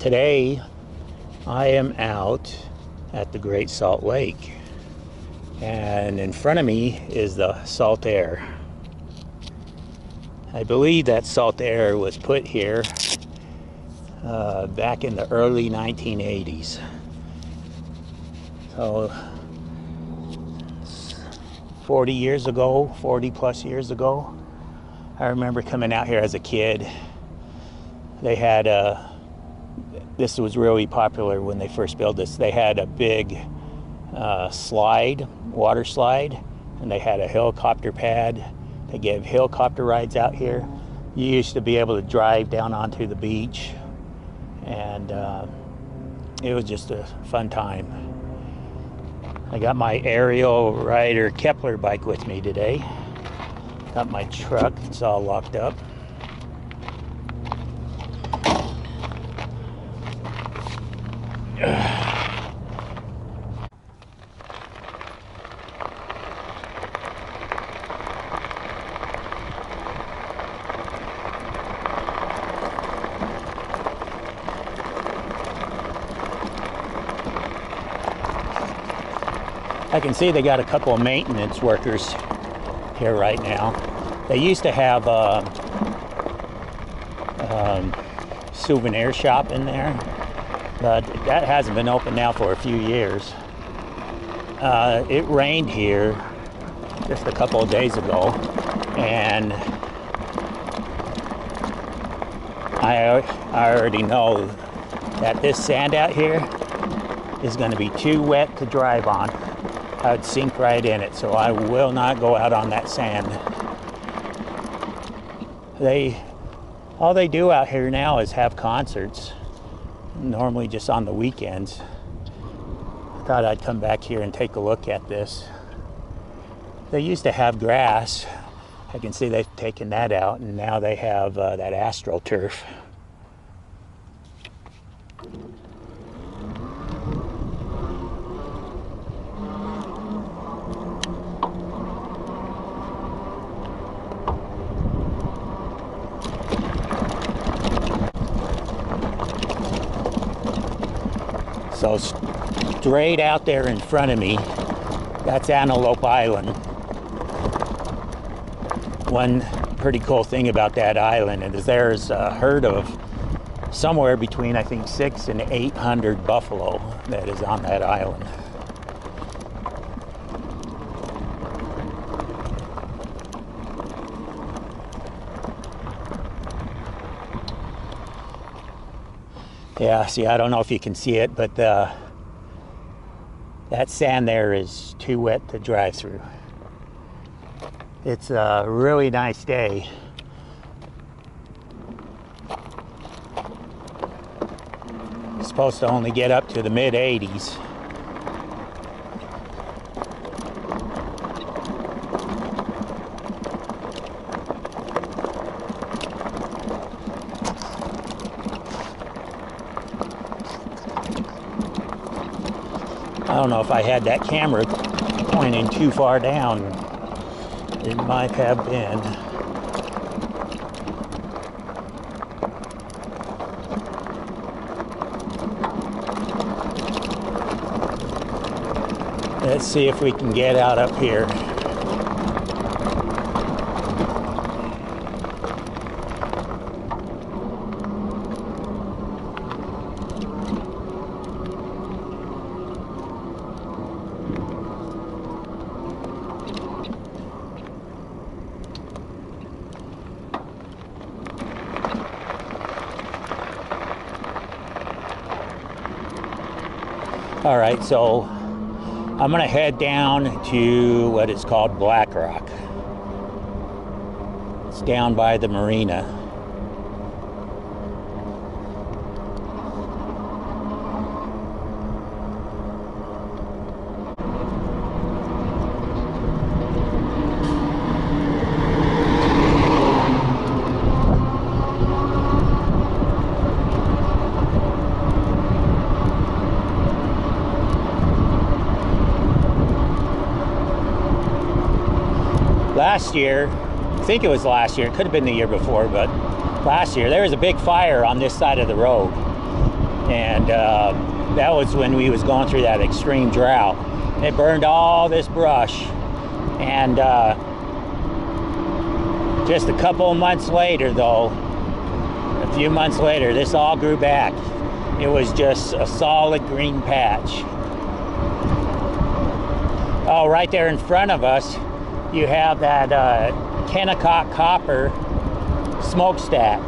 Today I am out at the Great Salt Lake, and in front of me is the Saltair. I believe that Saltair was put here back in the early 1980s. So 40 years ago, 40 plus years ago, I remember coming out here as a kid. They had this was really popular when they first built this. They had a big water slide, and they had a helicopter pad. They gave helicopter rides out here. You used to be able to drive down onto the beach, and it was just a fun time. I got my Ariel rider Kepler bike with me today. Got my truck, it's all locked up. I can see they got a couple of maintenance workers here right now. They used to have souvenir shop in there, but that hasn't been open now for a few years. It rained here just a couple of days ago, and I already know that this sand out here is going to be too wet to drive on. I would sink right in it, so I will not go out on that sand. All they do out here now is have concerts, normally just on the weekends. I thought I'd come back here and take a look at this. They used to have grass. I can see they've taken that out, and now they have that AstroTurf. So straight out there in front of me, that's Antelope Island. One pretty cool thing about that island is there's a herd of somewhere between, I think, 600 and 800 buffalo that is on that island. Yeah, see, I don't know if you can see it, but that sand there is too wet to drive through. It's a really nice day. It's supposed to only get up to the mid-80s. I don't know if I had that camera pointing too far down. It might have been. Let's see if we can get out up here. All right, so I'm gonna head down to what is called Black Rock. It's down by the marina. Last year, I think it was last year, it could have been the year before, but last year there was a big fire on this side of the road. and that was when we was going through that extreme drought. It burned all this brush, and just a couple of months later, though, a few months later, this all grew back. It was just a solid green patch. Oh, right there in front of us, you have that Kennecott copper smokestack.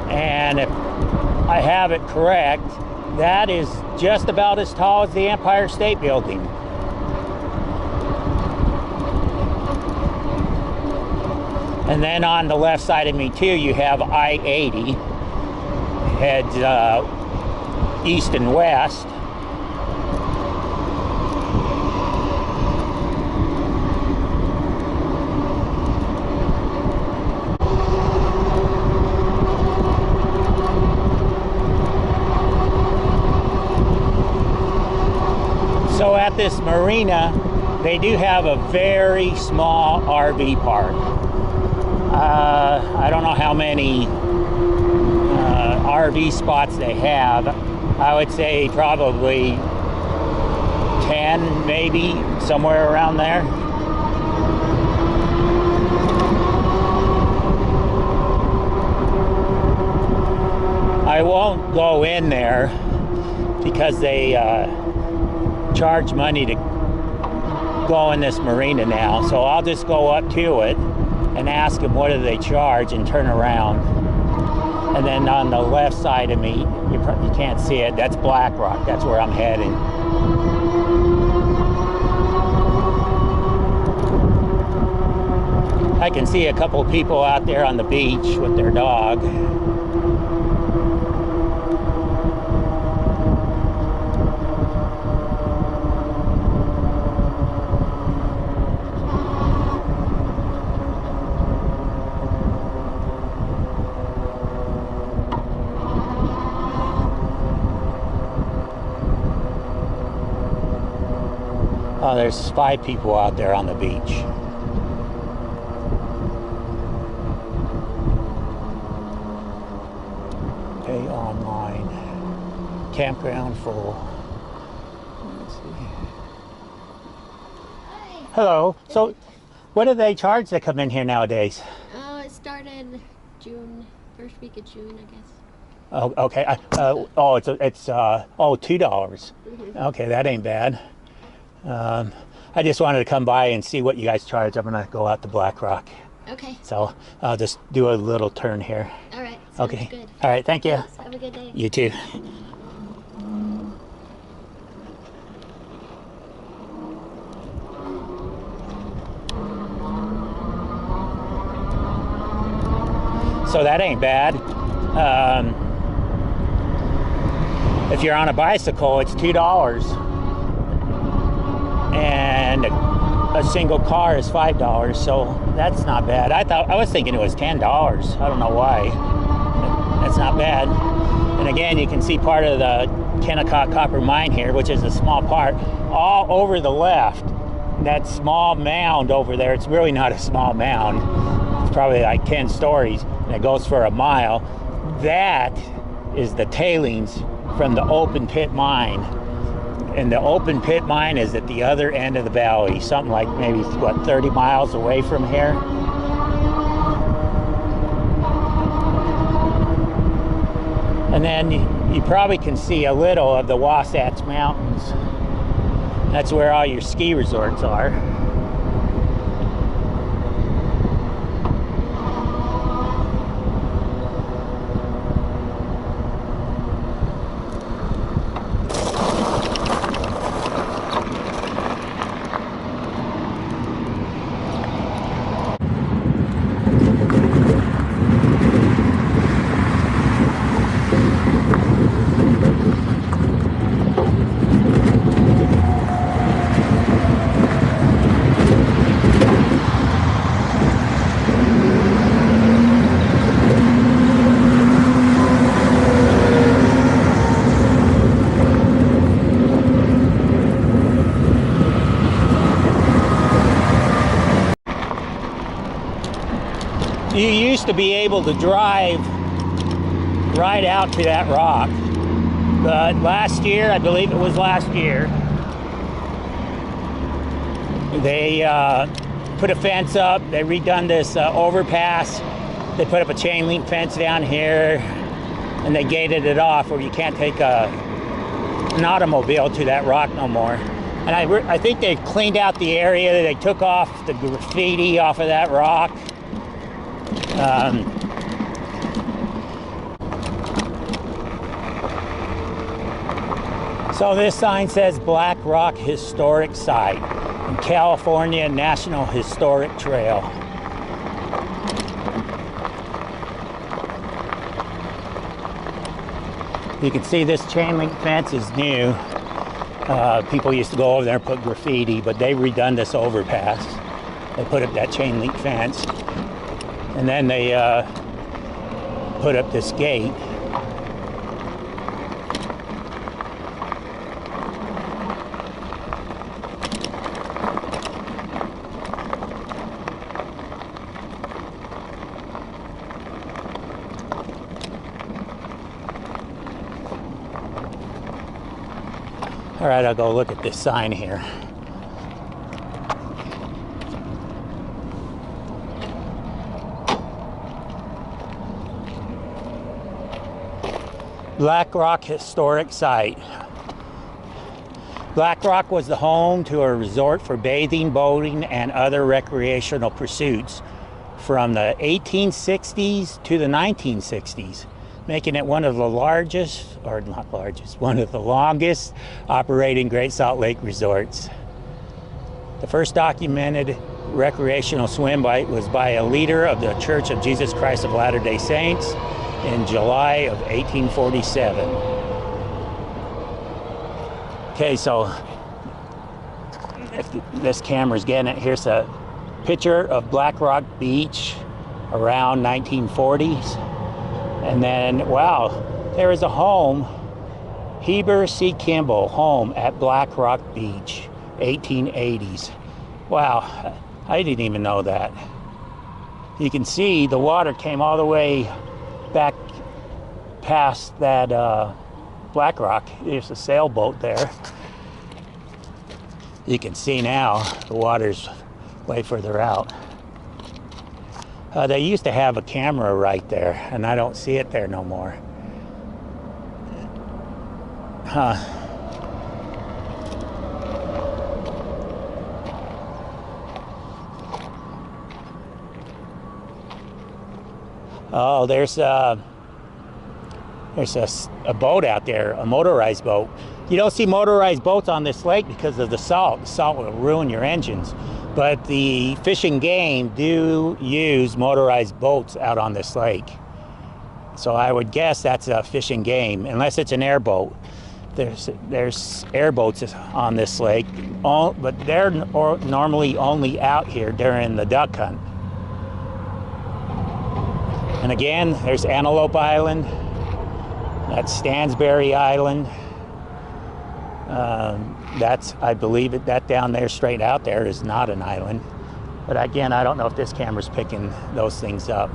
And if I have it correct, that is just about as tall as the Empire State Building. And then on the left side of me too, you have I-80, heads east and west. So at this marina, they do have a very small RV park. I don't know how many RV spots they have. I would say probably 10, maybe, somewhere around there. I won't go in there because they charge money to go in this marina now, so I'll just go up to it and ask them what do they charge and turn around. And then on the left side of me, you can't see it, that's Black Rock. That's where I'm heading. I can see a couple of people out there on the beach with their dog. Oh, there's 5 people out there on the beach. Pay online. Campground full. Let's see. Hi. Hello. So, what do they charge to come in here nowadays? It started June, first week of June, I guess. Oh, okay. Oh, it's $2. Mm-hmm. Okay, that ain't bad. I just wanted to come by and see what you guys charge. I'm gonna go out to Black Rock. Okay. So I'll just do a little turn here. All right. Sounds Okay. good. All right. Thank you. Thanks. Have a good day. You too. So that ain't bad. If you're on a bicycle, it's $2. And a single car is $5, so that's not bad. I was thinking it was $10. I don't know why. That's not bad. And again, you can see part of the Kennecott copper mine here, which is a small part, all over the left. That small mound over there, it's really not a small mound. It's probably like 10 stories, and it goes for a mile. That is the tailings from the open pit mine. And the open pit mine is at the other end of the valley, something like maybe, what, 30 miles away from here. And then you probably can see a little of the Wasatch Mountains. That's where all your ski resorts are. You used to be able to drive right out to that rock But last year, I believe it was last year, they put a fence up. They redone this overpass. They put up a chain link fence down here, and they gated it off where you can't take an automobile to that rock no more. And I think they cleaned out the area. They took off the graffiti off of that rock. So this sign says Black Rock Historic Site and California National Historic Trail. You can see this chain link fence is new. People used to go over there and put graffiti, but they redone this overpass. They put up that chain link fence, and then they put up this gate. All right, I'll go look at this sign here. Black Rock Historic Site. Black Rock was the home to a resort for bathing, boating, and other recreational pursuits from the 1860s to the 1960s. Making it one of the largest, or not largest, one of the longest operating Great Salt Lake resorts. The first documented recreational swim was by a leader of the Church of Jesus Christ of Latter-day Saints in July of 1847. Okay, so if this camera's getting it, here's a picture of Black Rock Beach around 1940s. And then, wow, there is a home, Heber C. Kimball home at Black Rock Beach, 1880s. Wow, I didn't even know that. You can see the water came all the way back past that Black Rock. There's a sailboat there. You can see now the water's way further out. They used to have a camera right there, and I don't see it there no more. Huh. Oh, there's a boat out there, a motorized boat. You don't see motorized boats on this lake because of the salt. The salt will ruin your engines. But the Fish and Game do use motorized boats out on this lake. So I would guess that's a Fish and Game, unless it's an airboat. There's airboats on this lake, but they're normally only out here during the duck hunt. And again, there's Antelope Island. That's Stansbury Island. I believe that down there, straight out there, is not an island. But again, I don't know if this camera's picking those things up.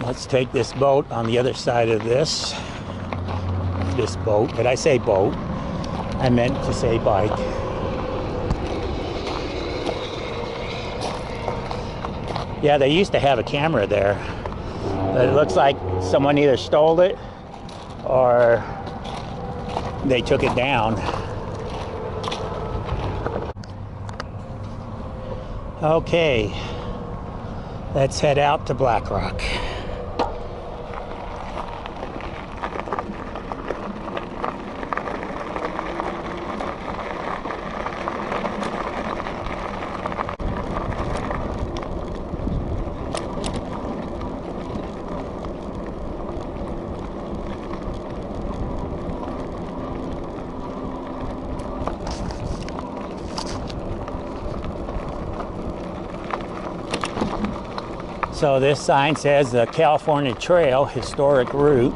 Let's take this boat on the other side of this boat. Did I say boat? I meant to say bike. Yeah, they used to have a camera there, but it looks like someone either stole it or they took it down. Okay, let's head out to Black Rock. So this sign says the California Trail Historic Route.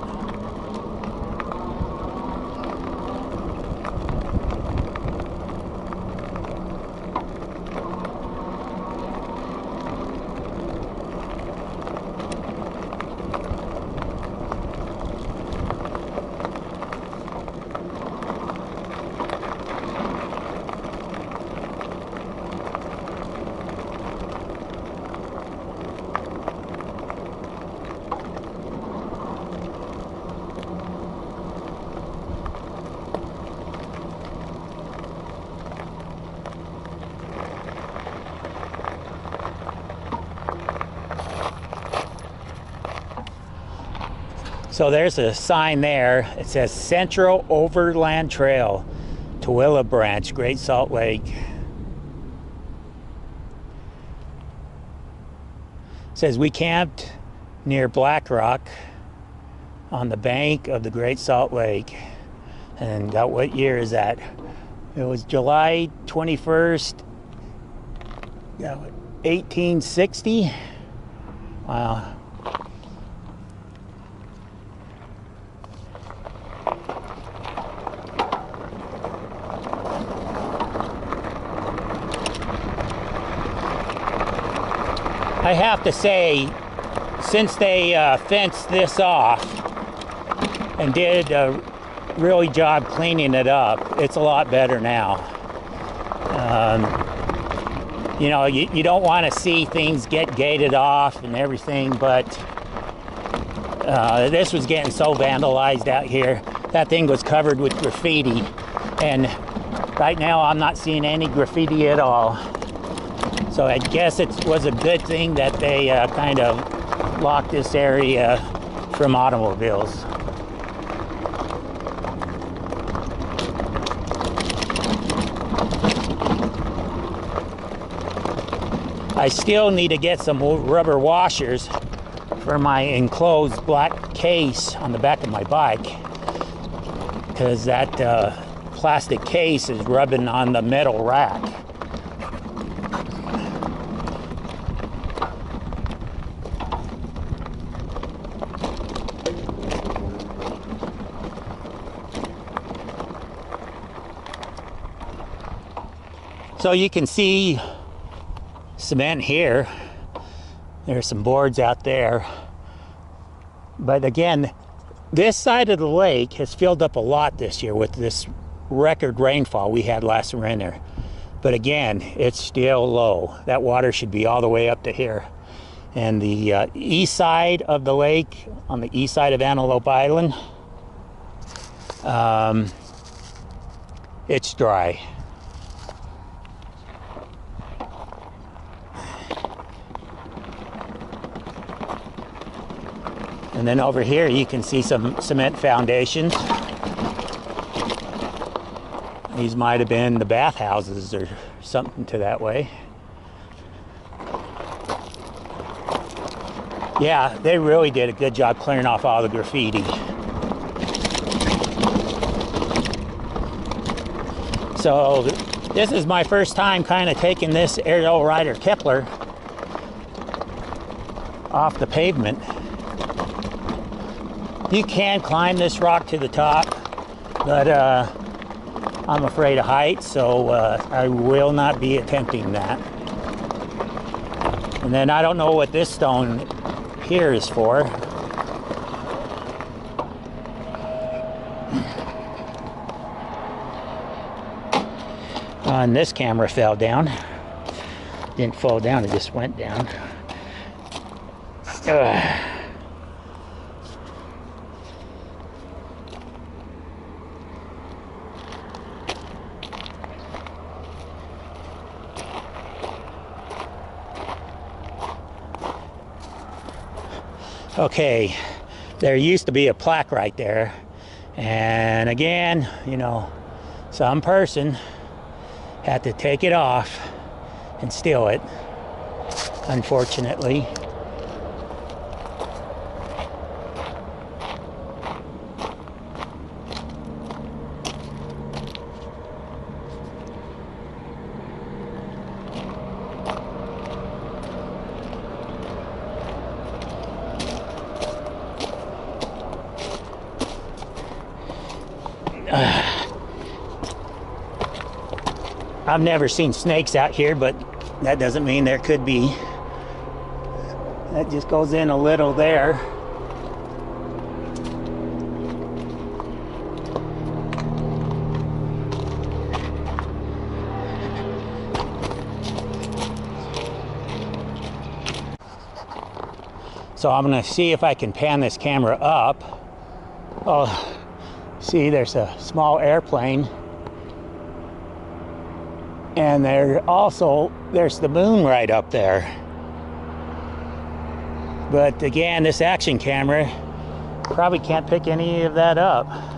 So there's a sign there. It says Central Overland Trail, Tooele Branch, Great Salt Lake. It says we camped near Black Rock on the bank of the Great Salt Lake. And what year is that? It was July 21st, 1860. Wow. I have to say, since they fenced this off and did a really job cleaning it up, it's a lot better now. You know, you don't want to see things get gated off and everything, but this was getting so vandalized out here. That thing was covered with graffiti, and right now I'm not seeing any graffiti at all. So I guess it was a good thing that they kind of locked this area from automobiles. I still need to get some rubber washers for my enclosed black case on the back of my bike, because that plastic case is rubbing on the metal rack. So you can see cement here. There's some boards out there. But again, this side of the lake has filled up a lot this year with this record rainfall we had last winter. But again, it's still low. That water should be all the way up to here. And the east side of the lake, on the east side of Antelope Island, it's dry. And then over here you can see some cement foundations. These might have been the bathhouses or something to that way. Yeah, they really did a good job clearing off all the graffiti. So this is my first time kind of taking this Ariel Rider Kepler off the pavement. You can climb this rock to the top, but I'm afraid of heights, so I will not be attempting that. And then I don't know what this stone here is for. And this camera fell down. Didn't fall down, it just went down. Ugh. Okay, there used to be a plaque right there, and again, you know, some person had to take it off and steal it, unfortunately. I've never seen snakes out here, but that doesn't mean there could be. That just goes in a little there. So I'm going to see if I can pan this camera up. Oh, see, there's a small airplane. And there's the moon right up there. But again, this action camera probably can't pick any of that up.